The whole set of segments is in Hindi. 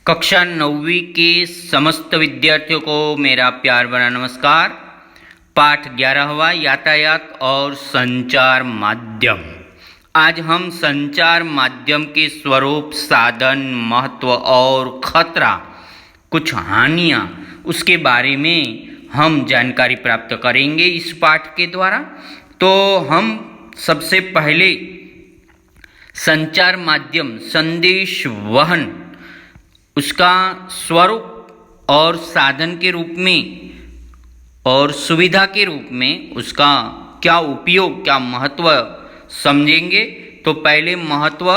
कक्षा 9वीं के समस्त विद्यार्थियों को मेरा प्यार भरा नमस्कार। पाठ 11वां यातायात और संचार माध्यम। आज हम संचार माध्यम के स्वरूप, साधन, महत्व और खतरा, कुछ हानियाँ, उसके बारे में हम जानकारी प्राप्त करेंगे इस पाठ के द्वारा। तो हम सबसे पहले संचार माध्यम, संदेश वहन, उसका स्वरूप और साधन के रूप में और सुविधा के रूप में उसका क्या उपयोग, क्या महत्व समझेंगे। तो पहले महत्व।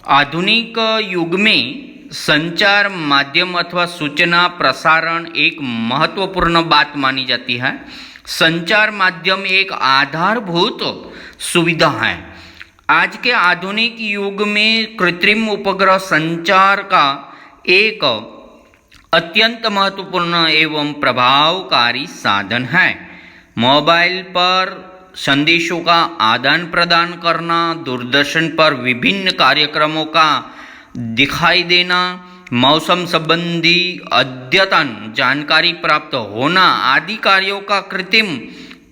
आधुनिक युग में संचार माध्यम अथवा सूचना प्रसारण एक महत्वपूर्ण बात मानी जाती है। संचार माध्यम एक आधारभूत सुविधा है। आज के आधुनिक युग में कृत्रिम उपग्रह संचार का एक अत्यंत महत्वपूर्ण एवं प्रभावकारी साधन है। मोबाइल पर संदेशों का आदान प्रदान करना, दूरदर्शन पर विभिन्न कार्यक्रमों का दिखाई देना, मौसम संबंधी अद्यतन जानकारी प्राप्त होना आदि कार्यों का कृत्रिम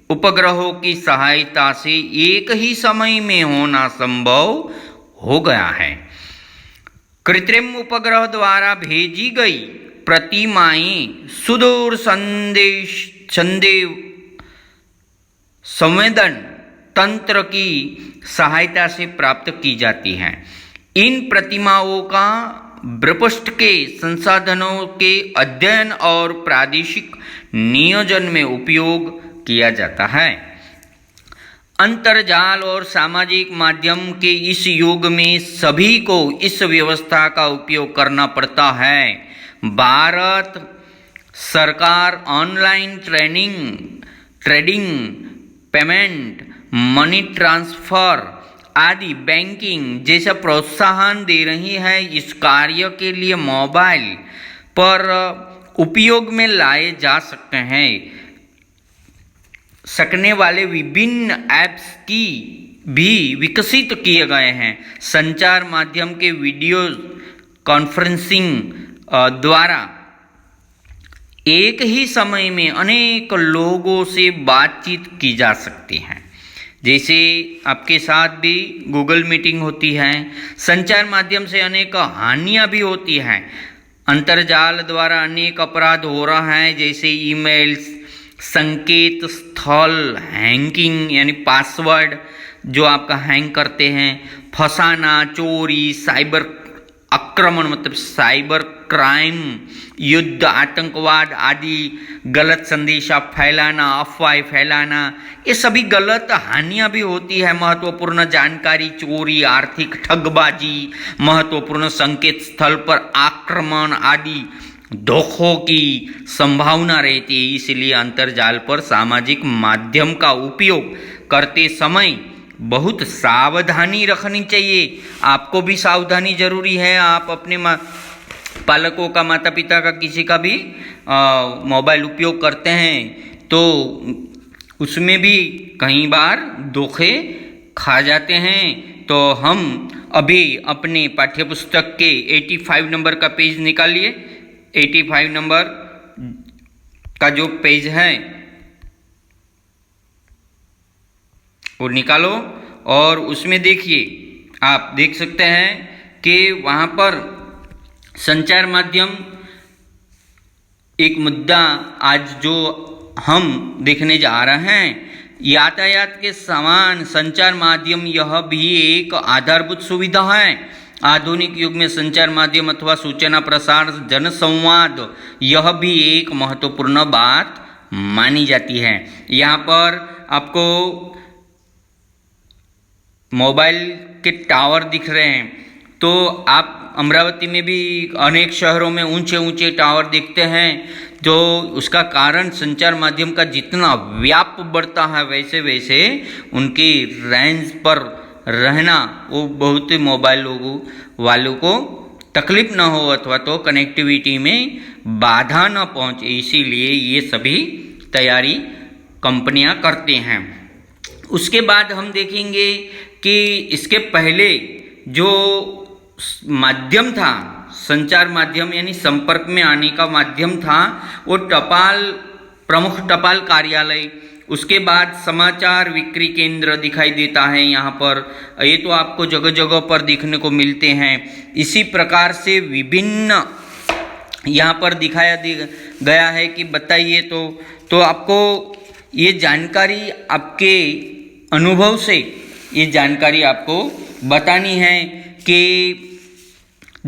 उपग्रहों की सहायता से एक ही समय में होना संभव हो गया है। कृत्रिम उपग्रह द्वारा भेजी गई प्रतिमाएं सुदूर संवेदन तंत्र की सहायता से प्राप्त की जाती हैं। इन प्रतिमाओं का भूपृष्ठ के संसाधनों के अध्ययन और प्रादेशिक नियोजन में उपयोग किया जाता है। अंतर्जाल और सामाजिक माध्यम के इस युग में सभी को इस व्यवस्था का उपयोग करना पड़ता है। भारत सरकार online trading, payment, money transfer आदि बैंकिंग जैसा प्रोत्साहन दे रही है। इस कार्य के लिए मोबाइल पर उपयोग में लाए जा सकने वाले विभिन्न ऐप्स की भी विकसित किए गए हैं। संचार माध्यम के वीडियो कॉन्फ्रेंसिंग द्वारा एक ही समय में अनेक लोगों से बातचीत की जा सकती है। जैसे आपके साथ भी गूगल मीटिंग होती है। संचार माध्यम से अनेक हानियां भी होती हैं। अंतर्जाल द्वारा अनेक अपराध हो रहा है, जैसे ईमेल्स, संकेत स्थल हैकिंग यानी पासवर्ड जो आपका हैंग करते हैं, फंसाना, चोरी, साइबर आक्रमण मतलब साइबर क्राइम, युद्ध, आतंकवाद आदि गलत संदेशा फैलाना, अफवाह फैलाना, ये सभी गलत हानियां भी होती है। महत्वपूर्ण जानकारी चोरी, आर्थिक ठगबाजी, महत्वपूर्ण संकेत स्थल पर आक्रमण आदि धोखों की संभावना रहती है। इसलिए अंतर्जाल पर सामाजिक माध्यम का उपयोग करते समय बहुत सावधानी रखनी चाहिए। आपको भी सावधानी जरूरी है। आप अपने पालकों का, माता पिता का, किसी का भी मोबाइल उपयोग करते हैं तो उसमें भी कई बार धोखे खा जाते हैं। तो हम अभी अपने पाठ्यपुस्तक के 85 नंबर का पेज निकालिए। 85 नंबर का जो पेज है वो निकालो और उसमें देखिए, आप देख सकते हैं कि वहाँ पर संचार माध्यम एक मुद्दा आज जो हम देखने जा रहे हैं, यातायात के समान संचार माध्यम यह भी एक आधारभूत सुविधा है। आधुनिक युग में संचार माध्यम अथवा सूचना प्रसार, जनसंवाद यह भी एक महत्वपूर्ण बात मानी जाती है। यहाँ पर आपको मोबाइल के टावर दिख रहे हैं। तो आप अमरावती में भी अनेक शहरों में ऊंचे ऊंचे टावर दिखते हैं। तो उसका कारण संचार माध्यम का जितना व्याप बढ़ता है वैसे वैसे उनकी रेंज पर रहना, वो बहुत ही मोबाइल लोगों वालों को तकलीफ न हो अथवा तो कनेक्टिविटी में बाधा न पहुंचे, इसीलिए ये सभी तैयारी कंपनियां करते हैं। उसके बाद हम देखेंगे कि इसके पहले जो माध्यम था संचार माध्यम यानी संपर्क में आने का माध्यम था वो टपाल, प्रमुख टपाल कार्यालय, उसके बाद समाचार विक्री केंद्र दिखाई देता है यहाँ पर, ये तो आपको जगह जगह पर दिखने को मिलते हैं। इसी प्रकार से विभिन्न यहाँ पर दिखाया गया है कि बताइए तो आपको ये जानकारी आपके अनुभव से ये जानकारी आपको बतानी है कि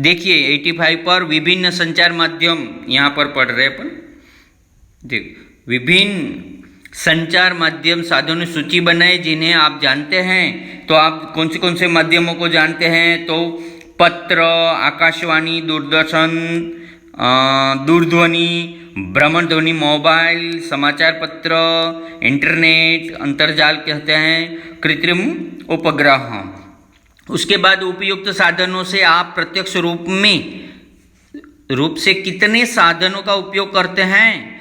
देखिए 85 पर विभिन्न संचार माध्यम यहाँ पर पढ़ रहे अपन, देख विभिन्न संचार माध्यम साधनों सूची बनाए जिन्हें आप जानते हैं। तो आप कौन से माध्यमों को जानते हैं? तो पत्र, आकाशवाणी, दूरदर्शन, दूरध्वनि, भ्रमण ध्वनि, मोबाइल, समाचार पत्र, इंटरनेट, अंतर्जाल कहते हैं, कृत्रिम उपग्रह। उसके बाद उपयुक्त साधनों से आप प्रत्यक्ष रूप से कितने साधनों का उपयोग करते हैं,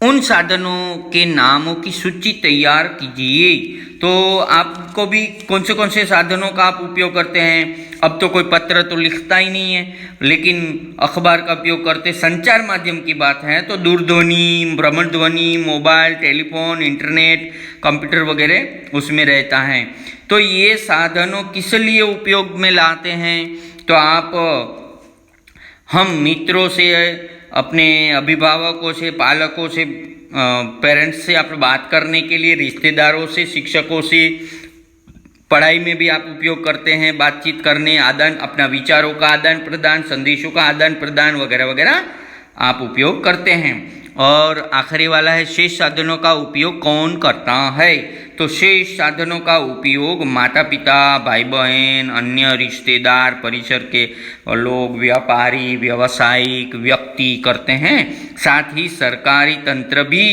उन साधनों के नामों की सूची तैयार कीजिए। तो आपको भी कौन से साधनों का आप उपयोग करते हैं? अब तो कोई पत्र तो लिखता ही नहीं है, लेकिन अखबार का उपयोग करते। संचार माध्यम की बात है तो दूरध्वनि, भ्रमण ध्वनि, मोबाइल, टेलीफोन, इंटरनेट, कंप्यूटर वगैरह उसमें रहता है। तो ये साधनों किस लिए उपयोग में लाते हैं? तो हम मित्रों से, अपने अभिभावकों से, पालकों से, पेरेंट्स से आप बात करने के लिए, रिश्तेदारों से, शिक्षकों से, पढ़ाई में भी आप उपयोग करते हैं, बातचीत करने, अपना विचारों का आदान प्रदान, संदेशों का आदान प्रदान वगैरह वगैरह आप उपयोग करते हैं। और आखिरी वाला है शेष साधनों का उपयोग कौन करता है? तो शेष साधनों का उपयोग माता पिता, भाई बहन, अन्य रिश्तेदार, परिसर के लोग, व्यापारी, व्यावसायिक व्यक्ति करते हैं। साथ ही सरकारी तंत्र भी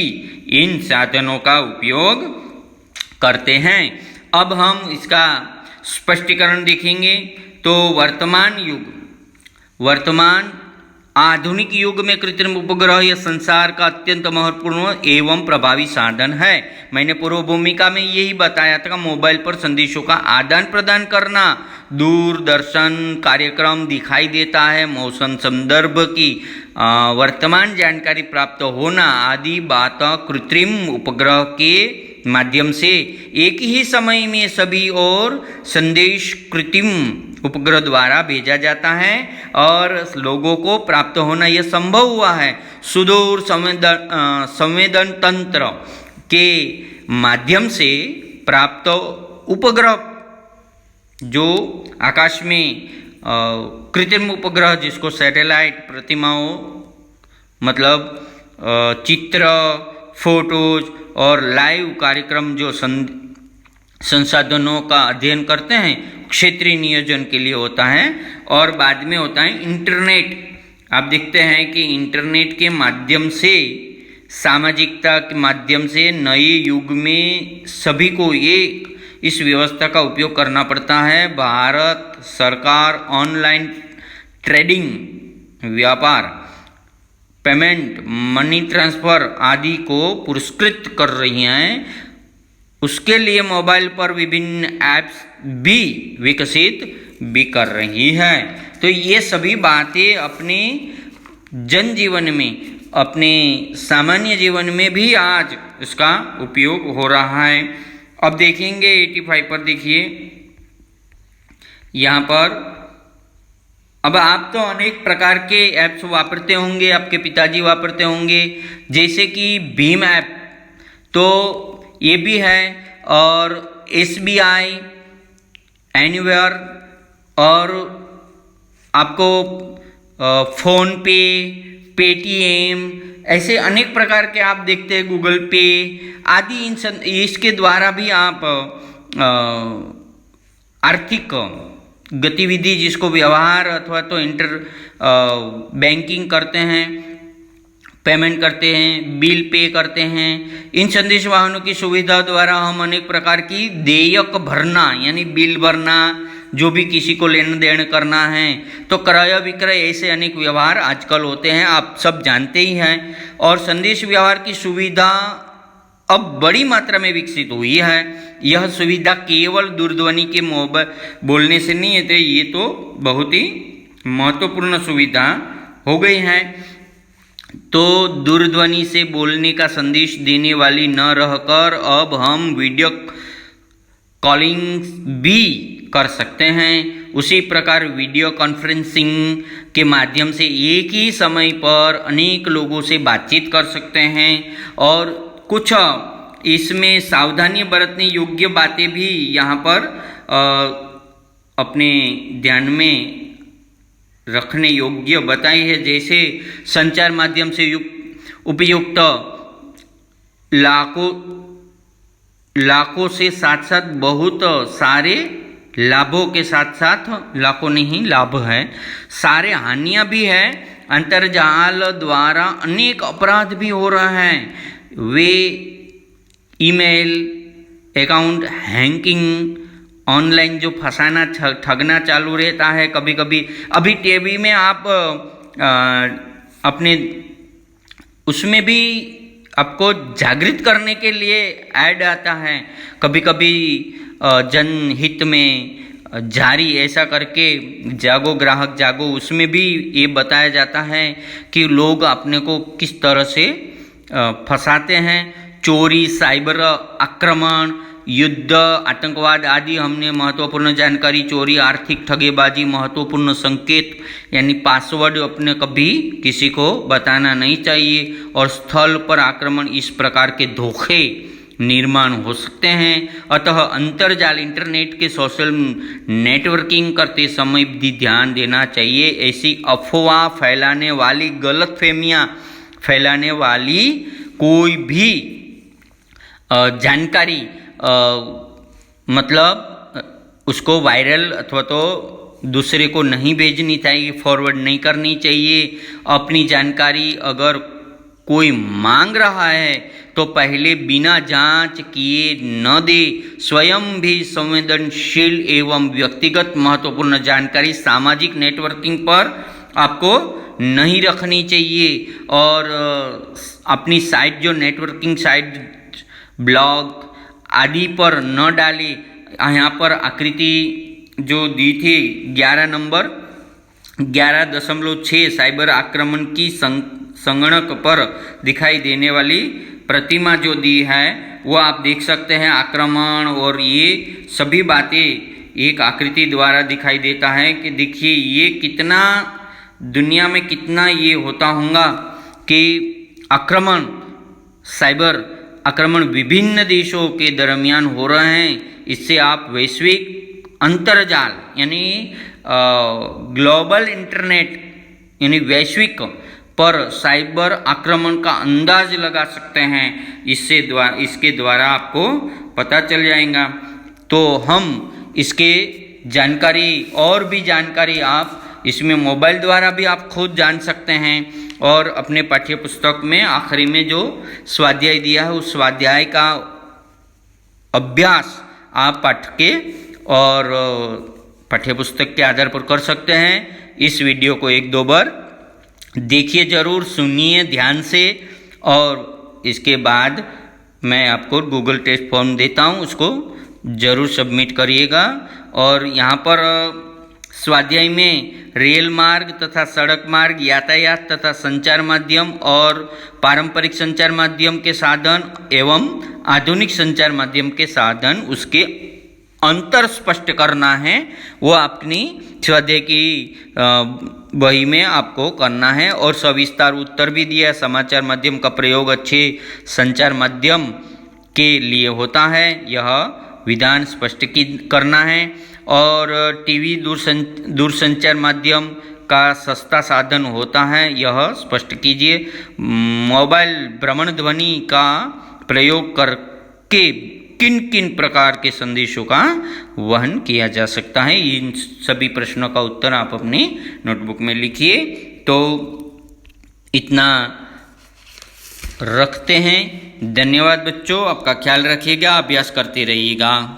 इन साधनों का उपयोग करते हैं। अब हम इसका स्पष्टीकरण देखेंगे। तो वर्तमान आधुनिक युग में कृत्रिम उपग्रह यह संसार का अत्यंत महत्वपूर्ण एवं प्रभावी साधन है। मैंने पूर्व भूमिका में यही बताया था, मोबाइल पर संदेशों का आदान प्रदान करना, दूरदर्शन कार्यक्रम दिखाई देता है, मौसम संदर्भ की वर्तमान जानकारी प्राप्त होना आदि बात कृत्रिम उपग्रह के माध्यम से एक ही समय में सभी और संदेश कृत्रिम उपग्रह द्वारा भेजा जाता है और लोगों को प्राप्त होना यह संभव हुआ है। सुदूर संवेदन तंत्र के माध्यम से प्राप्त उपग्रह जो आकाश में कृत्रिम उपग्रह, जिसको सैटेलाइट प्रतिमाओं मतलब चित्र, फोटोज और लाइव कार्यक्रम जो संसाधनों का अध्ययन करते हैं, क्षेत्रीय नियोजन के लिए होता है। और बाद में होता है इंटरनेट। आप देखते हैं कि इंटरनेट के माध्यम से, सामाजिकता के माध्यम से नए युग में सभी को इस व्यवस्था का उपयोग करना पड़ता है। भारत सरकार ऑनलाइन ट्रेडिंग, व्यापार, पेमेंट, मनी ट्रांसफ़र आदि को पुरस्कृत कर रही हैं। उसके लिए मोबाइल पर विभिन्न ऐप्स भी विकसित भी कर रही है। तो ये सभी बातें अपने जनजीवन में, अपने सामान्य जीवन में भी आज इसका उपयोग हो रहा है। अब देखेंगे 85 पर, देखिए यहाँ पर अब आप तो अनेक प्रकार के ऐप्स वापरते होंगे, आपके पिताजी वापरते होंगे, जैसे कि भीम ऐप, तो ये भी है, और SBI, एनीवेयर, और आपको फ़ोन पे, पेटीएम, ऐसे अनेक प्रकार के आप देखते हैं, गूगल पे आदि, इसके द्वारा भी आप आर्थिक गतिविधि, जिसको व्यवहार अथवा तो बैंकिंग करते हैं, पेमेंट करते हैं, बिल पे करते हैं। इन संदेश वाहनों की सुविधा द्वारा हम अनेक प्रकार की देयक भरना यानी बिल भरना, जो भी किसी को लेन देन करना है, तो क्रय विक्रय, ऐसे अनेक व्यवहार आजकल होते हैं, आप सब जानते ही हैं। और संदेश व्यवहार की सुविधा अब बड़ी मात्रा में विकसित हुई है। यह सुविधा केवल दूरध्वनि के मोबाइल बोलने से नहीं है, तो ये तो बहुत ही महत्वपूर्ण सुविधा हो गई है। तो दूरध्वनि से बोलने का संदेश देने वाली न रहकर अब हम वीडियो कॉलिंग भी कर सकते हैं। उसी प्रकार वीडियो कॉन्फ्रेंसिंग के माध्यम से एक ही समय पर अनेक लोगों से बातचीत कर सकते हैं और कुछ इसमें सावधानी बरतने योग्य बातें भी यहाँ पर अपने ध्यान में रखने योग्य बताई है। जैसे संचार माध्यम से उपयुक्त लाखों से साथ साथ बहुत सारे लाभों के साथ साथ, लाखों नहीं लाभ है, सारे हानियां भी है। अंतर्जाल द्वारा अनेक अपराध भी हो रहे हैं। वे ईमेल अकाउंट हैकिंग, ऑनलाइन जो फंसाना ठगना चालू रहता है कभी कभी। अभी टीवी में आप अपने उसमें भी आपको जागृत करने के लिए ऐड आता है, कभी कभी जनहित में जारी ऐसा करके जागो ग्राहक जागो, उसमें भी ये बताया जाता है कि लोग अपने को किस तरह से फंसाते हैं। चोरी, साइबर आक्रमण, युद्ध, आतंकवाद आदि हमने महत्वपूर्ण जानकारी। चोरी, आर्थिक ठगेबाजी, महत्वपूर्ण संकेत यानी पासवर्ड अपने कभी किसी को बताना नहीं चाहिए। और स्थल पर आक्रमण, इस प्रकार के धोखे निर्माण हो सकते हैं। अतः अंतर्जाल इंटरनेट के सोशल नेटवर्किंग करते समय भी ध्यान देना चाहिए। ऐसी अफवाह फैलाने वाली, गलतफहमियां फैलाने वाली कोई भी जानकारी मतलब उसको वायरल अथवा तो दूसरे को नहीं भेजनी चाहिए, फॉरवर्ड नहीं करनी चाहिए। अपनी जानकारी अगर कोई मांग रहा है तो पहले बिना जांच किए न दे। स्वयं भी संवेदनशील एवं व्यक्तिगत महत्वपूर्ण जानकारी सामाजिक नेटवर्किंग पर आपको नहीं रखनी चाहिए। और अपनी साइट, जो नेटवर्किंग साइट, ब्लॉग आदि पर न डाले। यहाँ पर आकृति जो दी थी 11 नंबर 11.6 साइबर आक्रमण की संगणक पर दिखाई देने वाली प्रतिमा जो दी है वो आप देख सकते हैं। आक्रमण और ये सभी बातें एक आकृति द्वारा दिखाई देता है कि देखिए ये कितना दुनिया में कितना ये होता होगा कि आक्रमण, साइबर आक्रमण विभिन्न देशों के दरमियान हो रहे हैं। इससे आप वैश्विक अंतर्जाल यानी ग्लोबल इंटरनेट यानी वैश्विक पर साइबर आक्रमण का अंदाज लगा सकते हैं। इसके द्वारा आपको पता चल जाएगा। तो हम इसके जानकारी और भी जानकारी आप इसमें मोबाइल द्वारा भी आप खुद जान सकते हैं। और अपने पाठ्य पुस्तक में आखिरी में जो स्वाध्याय दिया है उस स्वाध्याय का अभ्यास आप पाठ के और पाठ्य पुस्तक के आधार पर कर सकते हैं। इस वीडियो को 1-2 बार देखिए, ज़रूर सुनिए ध्यान से। और इसके बाद मैं आपको गूगल टेस्ट फॉर्म देता हूँ, उसको ज़रूर सबमिट करिएगा। और यहाँ पर स्वाध्याय में रेल मार्ग तथा सड़क मार्ग, यातायात तथा संचार माध्यम और पारंपरिक संचार माध्यम के साधन एवं आधुनिक संचार माध्यम के साधन, उसके अंतर स्पष्ट करना है। वो अपनी स्वाध्याय की बही में आपको करना है। और सविस्तार उत्तर भी दिया। समाचार माध्यम का प्रयोग अच्छे संचार माध्यम के लिए होता है, यह विधान स्पष्ट करना है। और टीवी दूरसंचार माध्यम का सस्ता साधन होता है, यह स्पष्ट कीजिए। मोबाइल भ्रमण ध्वनि का प्रयोग करके किन किन प्रकार के संदेशों का वहन किया जा सकता है। इन सभी प्रश्नों का उत्तर आप अपनी नोटबुक में लिखिए। तो इतना रखते हैं। धन्यवाद बच्चों, आपका ख्याल रखिएगा, अभ्यास करते रहिएगा।